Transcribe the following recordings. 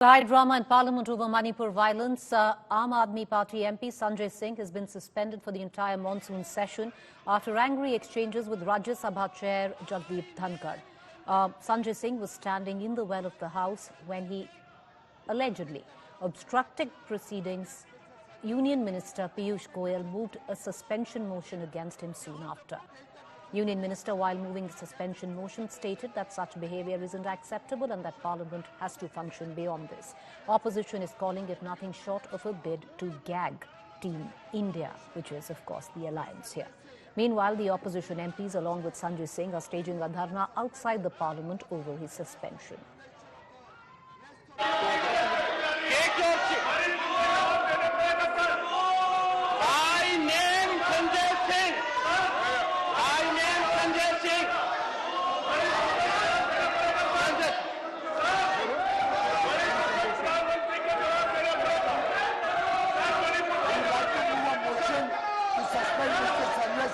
The high drama in Parliament over Manipur violence. Aam Aadmi Party MP Sanjay Singh has been suspended for the entire monsoon session after angry exchanges with Rajya Sabha Chair Jagdeep Dhankar. Sanjay Singh was standing in the well of the House when he allegedly obstructed proceedings. Union Minister Piyush Goyal moved a suspension motion against him soon after. Union Minister, while moving the suspension motion, stated that such behaviour isn't acceptable and that Parliament has to function beyond this. Opposition is calling it nothing short of a bid to gag Team India, which is, of course, the alliance here. Meanwhile, the opposition MPs, along with Sanjay Singh, are staging a dharna outside the Parliament over his suspension.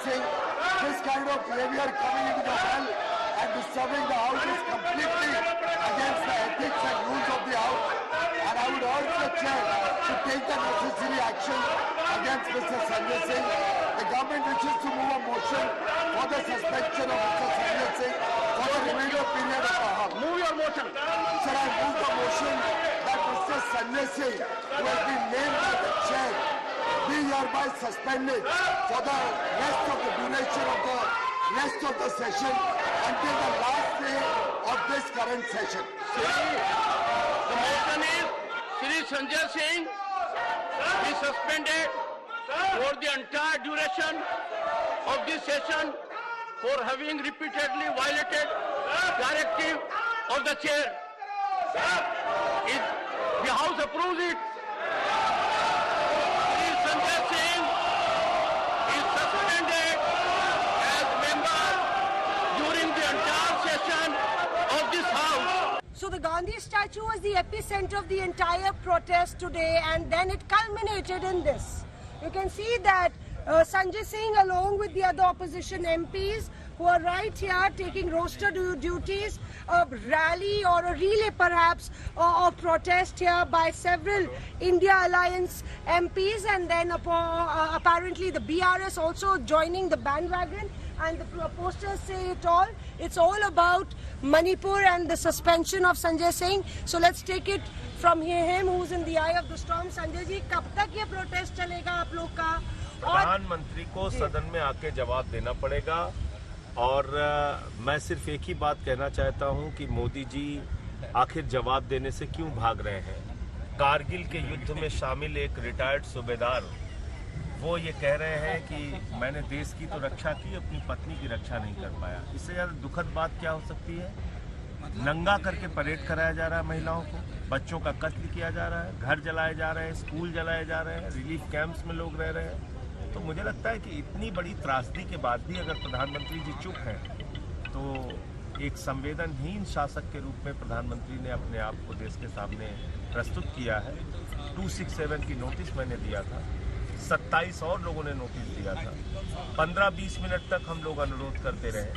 This kind of behavior coming into the well and disturbing the House is completely against the ethics and rules of the House. And I would urge the Chair to take the necessary action against Mr. Sanjay Singh. The government wishes to move a motion for the suspension of Mr. Sanjay Singh for the remainder period of the House. Move your motion. Sir, I move the motion that Mr. Sanjay Singh, who has been named by the Chair, be hereby suspended for the rest of the duration of the rest of the session until the last day of this current session. The motion is Shri Sanjay Singh be suspended for the entire duration of this session for having repeatedly violated directive of the chair. If the House approves it, So the Gandhi statue was the epicenter of the entire protest today, and then it culminated in this. You can see that Sanjay Singh, along with the other opposition MPs who are right here taking roster duties, a rally or a relay perhaps of protest here by several India Alliance MPs, and then apparently the BRS also joining the bandwagon. And the posters say it all. It's all about Manipur and the suspension of Sanjay Singh. So let's take it from him who's in the eye of the storm. Sanjay ji, कब तक ये protest चलेगा आप लोग का? प्रधानमंत्री को सदन में आके जवाब देना पड़ेगा। और मैं सिर्फ एक ही बात कहना चाहता हूं कि मोदी जी आखिर जवाब देने से क्यों भाग रहे हैं। कारगिल के युद्ध में शामिल एक रिटायर्ड सूबेदार वो ये कह रहे हैं कि मैंने देश की तो रक्षा की, अपनी पत्नी की रक्षा नहीं कर पाया। इससे ज़्यादा दुखद बात क्या हो सकती है। नंगा करके परेड कराया जा रहा है महिलाओं को, बच्चों का कत्ल किया जा रहा है, घर जलाए जा रहे हैं, स्कूल जलाए जा रहे हैं, रिलीफ कैंप्स में लोग रह रहे हैं। तो मुझे लगता है कि इतनी बड़ी त्रासदी के बाद भी अगर प्रधानमंत्री जी चुप हैं तो एक संवेदनहीन शासक के रूप में प्रधानमंत्री ने अपने आप को देश के सामने प्रस्तुत किया है। 267 की नोटिस मैंने दिया था, 27 और लोगों ने नोटिस दिया था। 15-20 मिनट तक हम लोग अनुरोध करते रहे,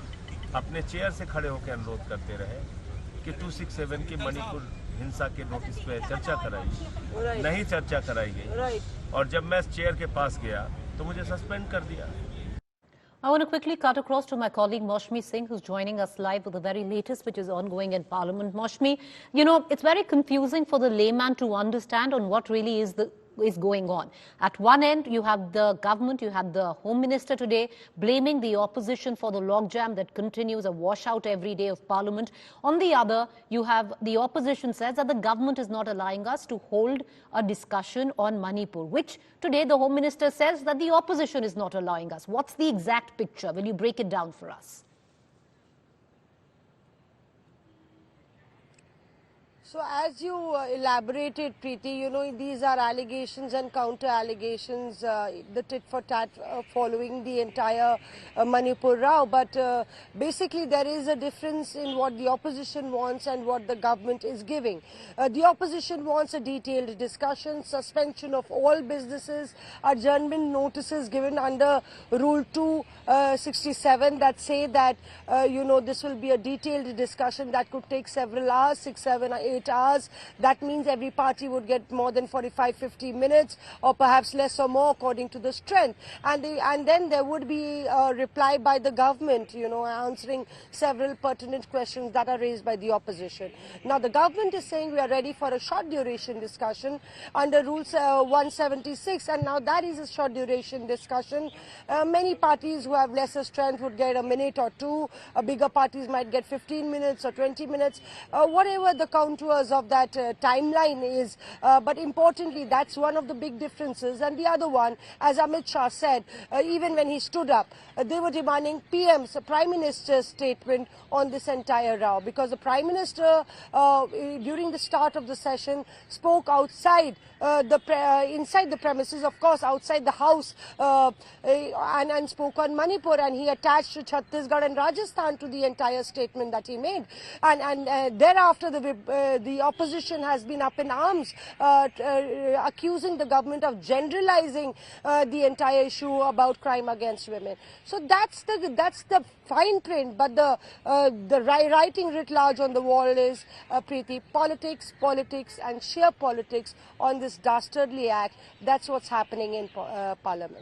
अपने चेयर से खड़े होकर अनुरोध करते रहे कि 267 की मणिपुर हिंसा के नोटिस पे चर्चा कराई। नहीं चर्चा कराई गई और जब मैं चेयर के पास गया तो मुझे सस्पेंड कर दिया। I want to quickly cut across to my colleague Mausami Singh, who's joining us live with the very latest which is ongoing in Parliament. Mausami, you know, it's very confusing for the layman to understand on what really is going on. At one end, you have the government, you have the Home Minister today blaming the opposition for the logjam that continues, a washout every day of Parliament. On the other, you have the opposition says that the government is not allowing us to hold a discussion on Manipur, which today the Home Minister says that the opposition is not allowing us. What's the exact picture? Will you break it down for us? So as you elaborated, Preeti, you know, these are allegations and counter-allegations, the tit-for-tat following the entire Manipur row. But basically there is a difference in what the opposition wants and what the government is giving. The opposition wants a detailed discussion, suspension of all businesses, adjournment notices given under Rule 267 that say that, you know, this will be a detailed discussion that could take several hours, 6, 7, 8 8 hours. That means every party would get more than 45-50 minutes, or perhaps less or more according to the strength. And then there would be a reply by the government, answering several pertinent questions that are raised by the opposition. Now, the government is saying we are ready for a short duration discussion under Rules 176, and now that is a short duration discussion. Many parties who have lesser strength would get a minute or two. Bigger parties might get 15 minutes or 20 minutes, whatever the contours of that timeline is. But importantly, that's one of the big differences. And the other one, as Amit Shah said, even when he stood up, they were demanding PM's, Prime Minister's statement on this entire row, because the Prime Minister, during the start of the session, spoke outside inside the premises, of course, outside the house, and spoke on Manipur, and he attached Chhattisgarh and Rajasthan to the entire statement that he made. And thereafter, the opposition has been up in arms, accusing the government of generalizing the entire issue about crime against women. So that's the fine print, but the writing writ large on the wall is, Preeti, politics, and sheer politics on this dastardly act. That's what's happening in Parliament.